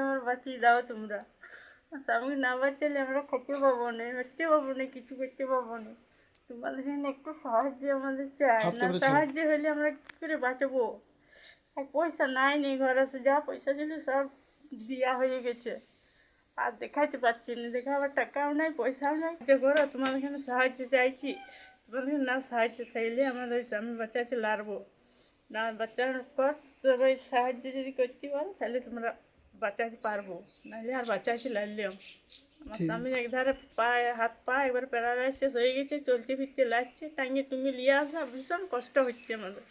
আমার বাঁচিয়ে দাও তোমরা। স্বামীকে না বাঁচালে আমরা খেতে পাবো না, হাঁটতে পাবো না, কিছু করতে পাবো না। তোমাদের জন্য একটু সাহায্য আমাদের চাই। ভাবতে না পেরেছো? সাহায্য হলে আমরা কী করে বাঁচবো? আর পয়সা নাই নেই, ঘরে আছে যা পয়সা ছিল সব দেওয়া হয়ে গেছে, আর দেখাইতে পারছি না, দেখাবার টাকাও নাই, পয়সাও নাই। যে করো, তোমাদের এখানে সাহায্য চাইছি। তোমাদের না সাহায্য চাইলে আমাদের স্বামী বাচ্চাকে লাড়বো না, বাচ্চার পর সবাই সাহায্য যদি করতে পারো তাহলে তোমরা বাঁচাতে পারবো, নাহলে আর বাঁচাতে লাড়লেও। আমার ঠিক। স্বামী একধারে পায়ে হাত পা একবার প্যারালাইসিস হয়ে গেছে, চলতে ফিরতে লাগছে, টাঙিয়ে টুঙিয়ে নিয়ে আসা ভীষণ কষ্ট হচ্ছে আমাদের।